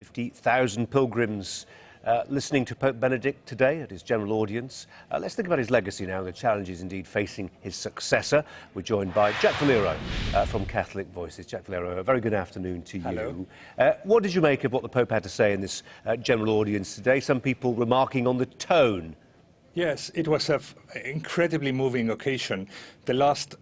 50,000 pilgrims listening to Pope Benedict today at his general audience. Let's think about his legacy now and the challenges indeed facing his successor. We're joined by Jack Valero from Catholic Voices. Jack Valero, a very good afternoon to you. Hello. What did you make of what the Pope had to say in this general audience today? Some people remarking on the tone. Yes, it was an incredibly moving occasion. The last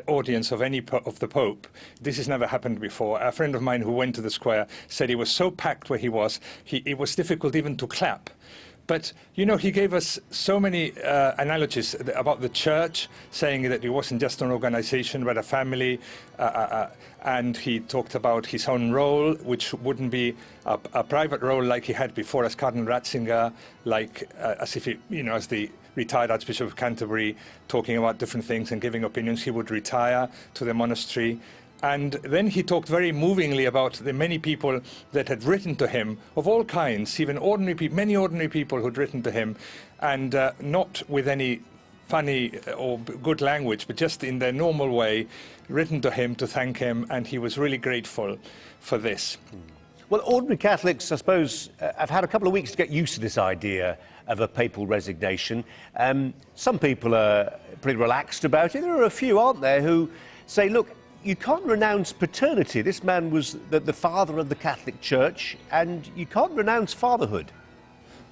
audience of of the Pope, this has never happened before. A friend of mine who went to the square said he was so packed where he was, it was difficult even to clap. But, you know, he gave us so many analogies about the church, saying that it wasn't just an organization, but a family. And he talked about his own role, which wouldn't be a private role like he had before as Cardinal Ratzinger, like as if he, you know, as the retired Archbishop of Canterbury, talking about different things and giving opinions. He would retire to the monastery. And then he talked very movingly about the many people that had written to him, of all kinds, even ordinary people, many ordinary people who'd written to him, and not with any funny or good language, but just in their normal way, written to him to thank him, and he was really grateful for this. Well, ordinary Catholics, I suppose, have had a couple of weeks to get used to this idea of a papal resignation. Some people are pretty relaxed about it. There are a few, aren't there, who say, look, you can't renounce paternity. This man was the father of the Catholic Church, and you can't renounce fatherhood.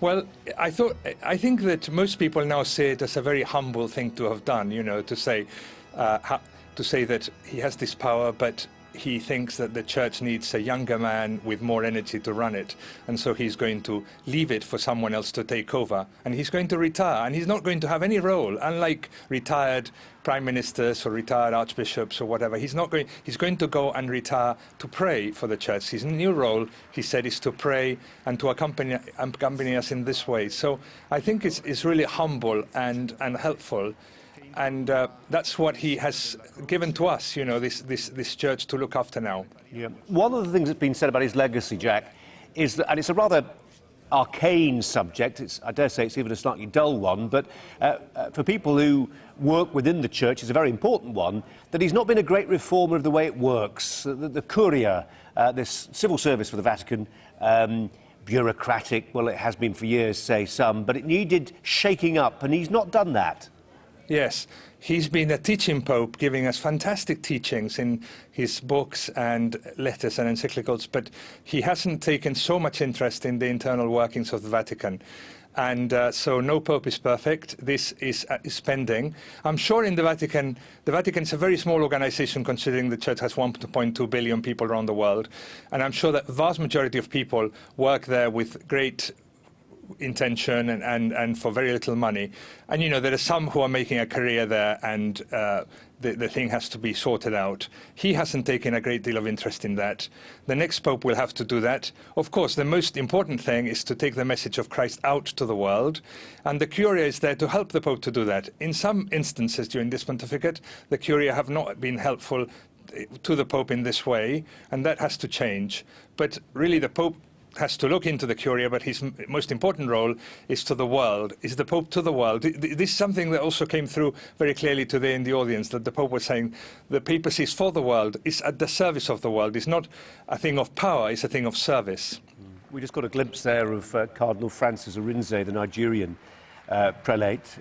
Well, I think that most people now see it as a very humble thing to have done, you know, to say that he has this power, but he thinks that the church needs a younger man with more energy to run it. And so he's going to leave it for someone else to take over. And he's going to retire. And he's not going to have any role, unlike retired prime ministers or retired archbishops or whatever. He's going to go and retire to pray for the church. His new role, he said, is to pray and to accompany us in this way. So I think it's really humble and helpful. And that's what he has given to us, you know, this church to look after now. Yeah. One of the things that's been said about his legacy, Jack, is that, and it's a rather arcane subject, I dare say it's even a slightly dull one, but for people who work within the church, it's a very important one, that he's not been a great reformer of the way it works. The Curia, this civil service for the Vatican, bureaucratic, well, it has been for years, say some, but it needed shaking up, and he's not done that. Yes, he's been a teaching pope, giving us fantastic teachings in his books and letters and encyclicals, but he hasn't taken so much interest in the internal workings of the Vatican. And so no pope is perfect. This is pending. I'm sure in the Vatican's a very small organization considering the church has 1.2 billion people around the world. And I'm sure that the vast majority of people work there with great intention and for very little money. And, you know, there are some who are making a career there, and the thing has to be sorted out. He hasn't taken a great deal of interest in that. The next pope will have to do that. Of course, the most important thing is to take the message of Christ out to the world, and the Curia is there to help the pope to do that. In some instances during this pontificate, the Curia have not been helpful to the pope in this way, and that has to change. But really the pope has to look into the Curia, but his most important role is to the world, is the Pope to the world. This is something that also came through very clearly today in the audience, that the Pope was saying the papacy is for the world, is at the service of the world. It's not a thing of power, it's a thing of service. We just got a glimpse there of Cardinal Francis Arinze, the Nigerian prelate.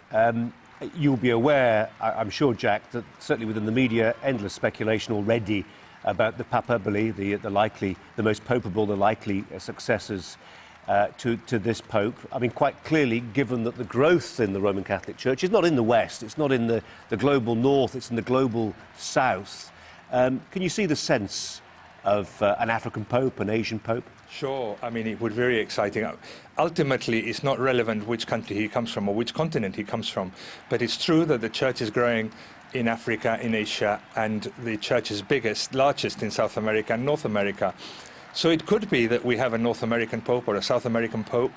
You'll be aware, I'm sure, Jack, that certainly within the media, endless speculation already about the papabili, the most popable, the likely successors to this Pope. I mean, quite clearly, given that the growth in the Roman Catholic Church is not in the West, it's not in the global North, it's in the global South. Can you see the sense of an African Pope, an Asian Pope? Sure. I mean, it would be very exciting. Ultimately, it's not relevant which country he comes from or which continent he comes from. But it's true that the Church is growing in Africa, in Asia, and the church is largest in South America and North America. So it could be that we have a North American Pope or a South American Pope,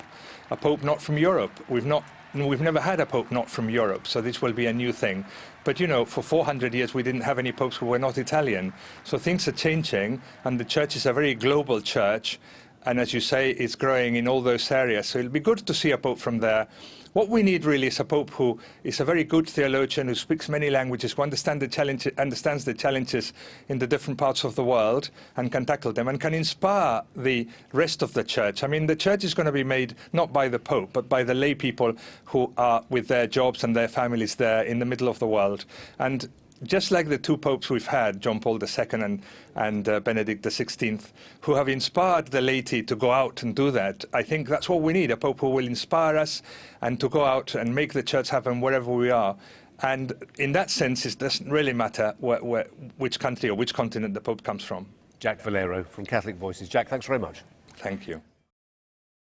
a Pope not from Europe. We've never had a Pope not from Europe, so this will be a new thing. But, you know, for 400 years we didn't have any popes who were not Italian. So things are changing, and the church is a very global church. and as you say, it's growing in all those areas. So it'll be good to see a pope from there. What we need really is a pope who is a very good theologian, who speaks many languages, who understands the challenges in the different parts of the world and can tackle them and can inspire the rest of the church. I mean, the church is going to be made not by the pope, but by the lay people who are with their jobs and their families there in the middle of the world. And just like the two popes we've had, John Paul II and Benedict XVI, who have inspired the laity to go out and do that, I think that's what we need, a pope who will inspire us and to go out and make the church happen wherever we are. And in that sense, it doesn't really matter which country or which continent the pope comes from. Jack Valero from Catholic Voices. Jack, thanks very much. Thank you.